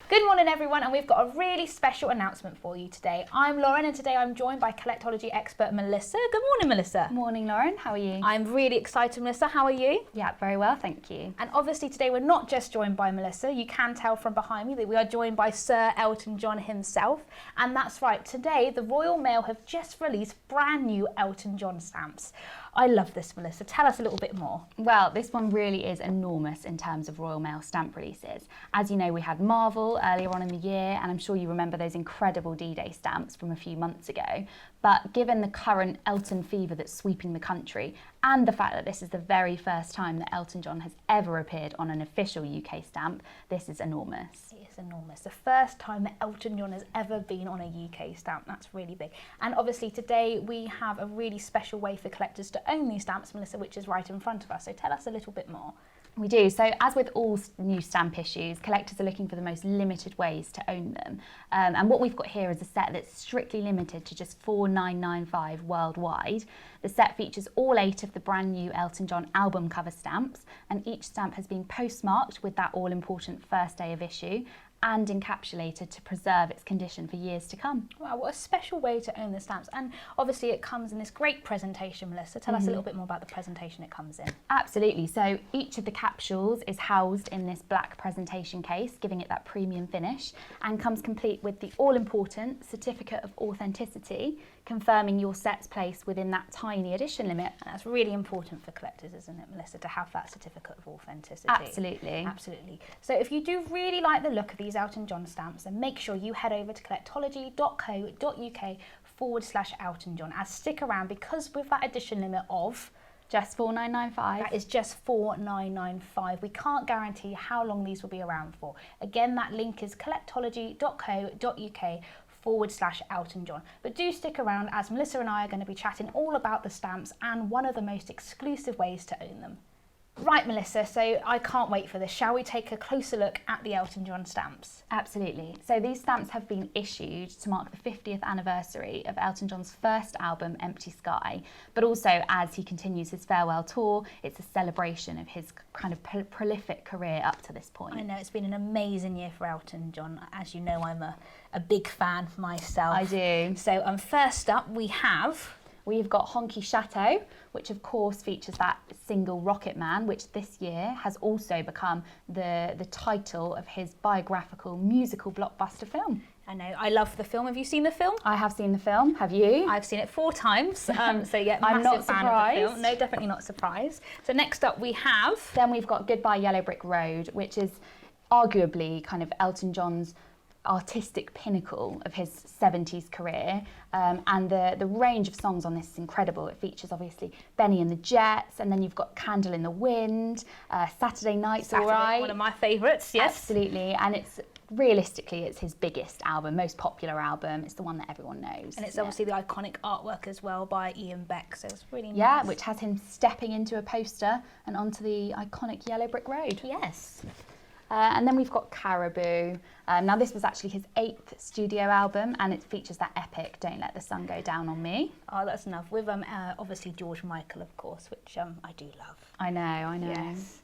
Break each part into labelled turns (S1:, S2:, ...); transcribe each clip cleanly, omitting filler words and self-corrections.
S1: Good morning everyone, and we've got a really special announcement for you today. I'm Lauren, and today I'm joined by collectology expert Melissa. Good morning, Melissa.
S2: Morning, Lauren. How are you?
S1: I'm really excited, Melissa. How are you?
S2: Yeah, very well, thank you.
S1: And obviously today we're not just joined by Melissa. You can tell from behind me that we are joined by Sir Elton John himself. And that's right, today the Royal Mail have just released brand new Elton John stamps. I love this, Melissa. Tell us a little bit more.
S2: Well, this one really is enormous in terms of Royal Mail stamp releases. As you know, we had Marvel earlier on in the year, and I'm sure you remember those incredible D-Day stamps from a few months ago. But given the current Elton fever that's sweeping the country, and the fact that this is the very first time that Elton John has ever appeared on an official UK stamp, this is enormous.
S1: It is enormous. The first time that Elton John has ever been on a UK stamp. That's really big. And obviously today we have a really special way for collectors to own these stamps, Melissa, which is right in front of us. So tell us a little bit more.
S2: We do. So as with all new stamp issues, collectors are looking for the most limited ways to own them. And what we've got here is a set that's strictly limited to just $4,995 worldwide. The set features all 8 of the brand new Elton John album cover stamps, and each stamp has been postmarked with that all-important first day of issue and encapsulated to preserve its condition for years to come.
S1: Wow, what a special way to own the stamps. And obviously it comes in this great presentation, Melissa. Tell us a little bit more about the presentation it comes in.
S2: Absolutely. So each of the capsules is housed in this black presentation case, giving it that premium finish, and comes complete with the all-important certificate of authenticity, confirming your set's place within that tiny edition limit.
S1: And that's really important for collectors, isn't it, Melissa, to have that certificate of authenticity?
S2: Absolutely.
S1: Absolutely. So if you do really like the look of these Elton John stamps, then make sure you head over to collectology.co.uk/Elton John, and stick around, because with that edition limit of
S2: just $4,995.
S1: That is just $4,995. We can't guarantee how long these will be around for. Again, that link is collectology.co.uk/Elton John. But do stick around, as Melissa and I are going to be chatting all about the stamps and one of the most exclusive ways to own them. Right, Melissa, so I can't wait for this. Shall we take a closer look at the Elton John stamps?
S2: Absolutely. So these stamps have been issued to mark the 50th anniversary of Elton John's first album, Empty Sky, but also as he continues his farewell tour, it's a celebration of his kind of prolific career up to this point.
S1: I know, it's been an amazing year for Elton John. As you know, I'm a big fan myself.
S2: I do.
S1: So first up
S2: we've got Honky Chateau, which of course features that single Rocket Man, which this year has also become the title of his biographical musical blockbuster film.
S1: I know, I love the film. Have you seen the film?
S2: I have seen the film. Have you?
S1: I've seen it 4 times. So yeah,
S2: I'm not
S1: fan
S2: surprised.
S1: Of the film. No, definitely not surprised. So next up we've
S2: got Goodbye Yellow Brick Road, which is arguably kind of Elton John's artistic pinnacle of his 70s career, and the range of songs on this is incredible. It features obviously Benny and the Jets, and then you've got Candle in the Wind, Saturday Night's Alright.
S1: One of my favourites, yes.
S2: Absolutely, and it's his biggest album, most popular album. It's the one that everyone knows.
S1: And it's obviously the iconic artwork as well by Ian Beck, so it's really nice.
S2: Yeah, which has him stepping into a poster and onto the iconic Yellow Brick Road.
S1: Yes.
S2: And then we've got Caribou. Now this was actually his 8th studio album, and it features that epic Don't Let the Sun Go Down on Me.
S1: Oh, that's enough. With obviously George Michael, of course, which I do love.
S2: I know.
S1: Yes.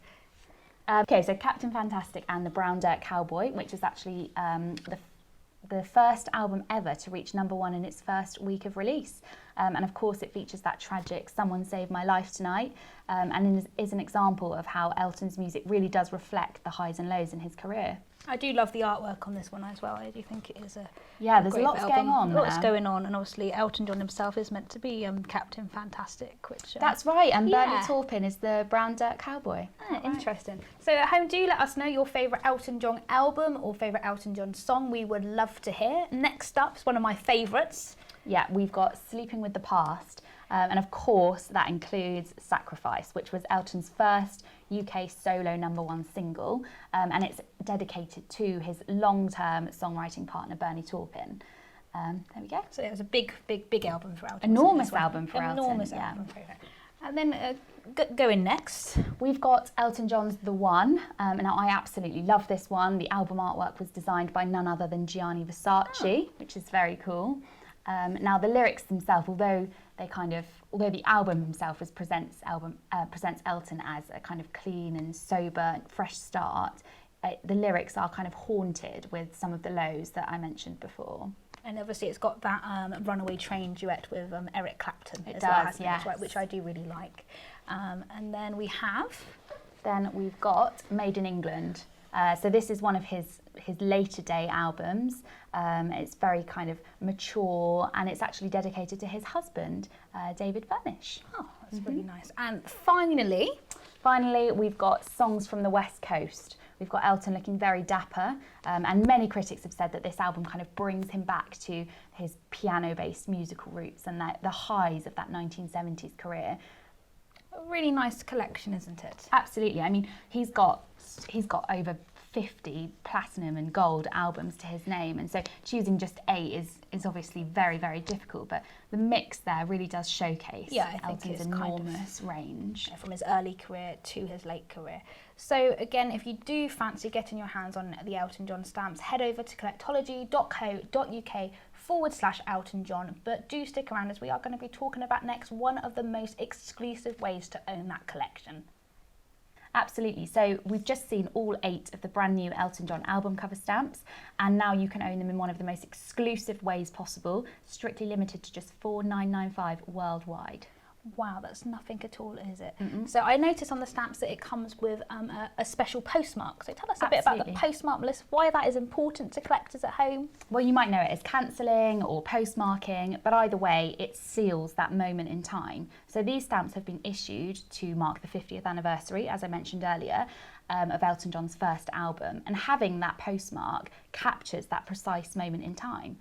S2: Okay, so Captain Fantastic and the Brown Dirt Cowboy, which is actually the first album ever to reach #1 in its first week of release. And of course it features that tragic Someone Save My Life Tonight, and is an example of how Elton's music really does reflect the highs and lows in his career.
S1: I do love the artwork on this one as well. I do think it is
S2: there's lots going on.
S1: Lots going on, and obviously Elton John himself is meant to be Captain Fantastic, which
S2: that's right, and Bernie Taupin is the Brown Dirt Cowboy.
S1: Interesting. So at home, do let us know your favourite Elton John album or favourite Elton John song. We would love to hear. Next up is one of my favourites.
S2: Yeah, we've got Sleeping with the Past, and of course that includes Sacrifice, which was Elton's first UK solo #1 single, and it's dedicated to his long-term songwriting partner Bernie Taupin. There we go.
S1: So it was a big album for Elton.
S2: Enormous album for Elton.
S1: Enormous album for Elton. And then going next,
S2: we've got Elton John's The One. Now I absolutely love this one. The album artwork was designed by none other than Gianni Versace, which is very cool. Now the lyrics themselves, although the album himself presents Elton as a kind of clean and sober, fresh start, the lyrics are kind of haunted with some of the lows that I mentioned before.
S1: And obviously it's got that Runaway Train duet with Eric Clapton
S2: It
S1: as
S2: does,
S1: well, hasn't
S2: yes.
S1: it? Right, which I do really like. And then we have...
S2: Then we've got Made in England. So this is one of his later day albums. It's very kind of mature, and it's actually dedicated to his husband, David Furnish.
S1: Oh, that's really nice. And finally,
S2: we've got Songs from the West Coast. We've got Elton looking very dapper, and many critics have said that this album kind of brings him back to his piano-based musical roots and the highs of that 1970s career.
S1: a really nice collection, isn't it?
S2: Absolutely. I mean, he's got over 50 platinum and gold albums to his name, and so choosing just 8 is obviously very, very difficult, but the mix there really does showcase Elton's enormous range.
S1: From his early career to his late career. So again, if you do fancy getting your hands on the Elton John stamps, head over to collectology.co.uk/Elton John, but do stick around as we are going to be talking about next one of the most exclusive ways to own that collection.
S2: Absolutely. So we've just seen all 8 of the brand new Elton John album cover stamps, and now you can own them in one of the most exclusive ways possible, strictly limited to just $4,995 worldwide.
S1: Wow, that's nothing at all, is it? So I noticed on the stamps that it comes with a special postmark. So tell us a bit about the postmark, Melissa, why that is important to collectors at home.
S2: Well, you might know it as cancelling or postmarking, but either way, it seals that moment in time. So these stamps have been issued to mark the 50th anniversary, as I mentioned earlier, of Elton John's first album, and having that postmark captures that precise moment in time.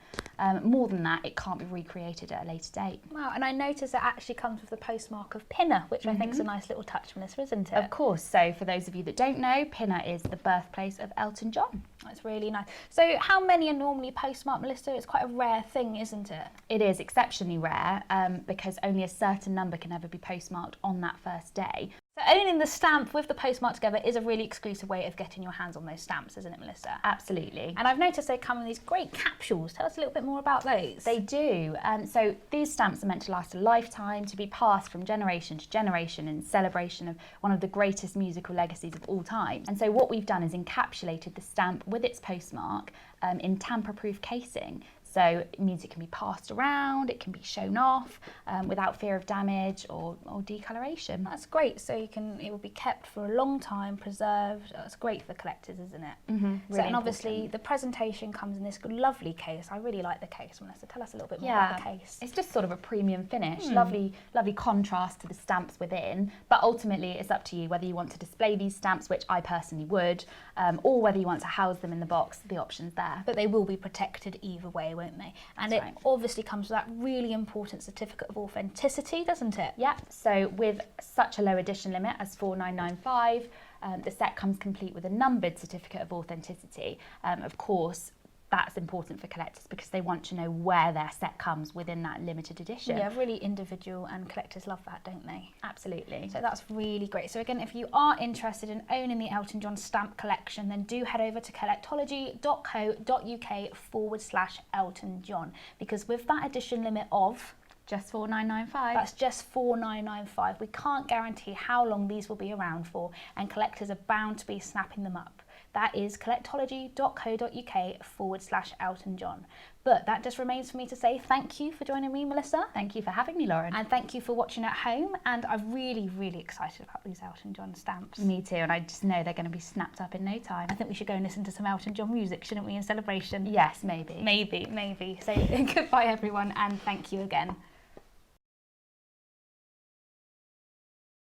S2: More than that, it can't be recreated at a later date.
S1: Wow, and I noticed it actually comes with the postmark of Pinner, which I think is a nice little touch, Melissa, isn't it?
S2: Of course. So for those of you that don't know, Pinner is the birthplace of Elton John.
S1: That's really nice. So how many are normally postmarked, Melissa? It's quite a rare thing, isn't it?
S2: It is exceptionally rare because only a certain number can ever be postmarked on that first day.
S1: So owning the stamp with the postmark together is a really exclusive way of getting your hands on those stamps, isn't it, Melissa?
S2: Absolutely.
S1: And I've noticed they come in these great capsules. Tell us a little bit more about those.
S2: They do. So these stamps are meant to last a lifetime, to be passed from generation to generation in celebration of one of the greatest musical legacies of all time. And so what we've done is encapsulated the stamp with its postmark in tamper-proof casing. So it means it can be passed around, it can be shown off without fear of damage or decoloration.
S1: That's great. So it will be kept for a long time, preserved. That's great for collectors, isn't it?
S2: Really
S1: And obviously the presentation comes in this lovely case. I really like the case, Melissa. Tell us a little bit more about the case.
S2: It's just sort of a premium finish, lovely contrast to the stamps within, but ultimately it's up to you whether you want to display these stamps, which I personally would, or whether you want to house them in the box. The option's there.
S1: But they will be protected either way, won't they? And it obviously comes with that really important certificate of authenticity, doesn't it?
S2: Yeah, so with such a low edition limit as $4,995, the set comes complete with a numbered certificate of authenticity. Of course, that's important for collectors because they want to know where their set comes within that limited edition.
S1: Yeah, really individual, and collectors love that, don't they?
S2: Absolutely.
S1: So that's really great. So again, if you are interested in owning the Elton John stamp collection, then do head over to collectology.co.uk/Elton John, because with that edition limit of
S2: just $4,995.
S1: That's just $4,995. We can't guarantee how long these will be around for, and collectors are bound to be snapping them up. That is collectology.co.uk/Elton John. But that just remains for me to say thank you for joining me, Melissa.
S2: Thank you for having me, Lauren.
S1: And thank you for watching at home. And I'm really, really excited about these Elton John stamps.
S2: Me too, and I just know they're going to be snapped up in no time.
S1: I think we should go and listen to some Elton John music, shouldn't we, in celebration?
S2: Yes, maybe.
S1: Maybe. So goodbye, everyone, and thank you again.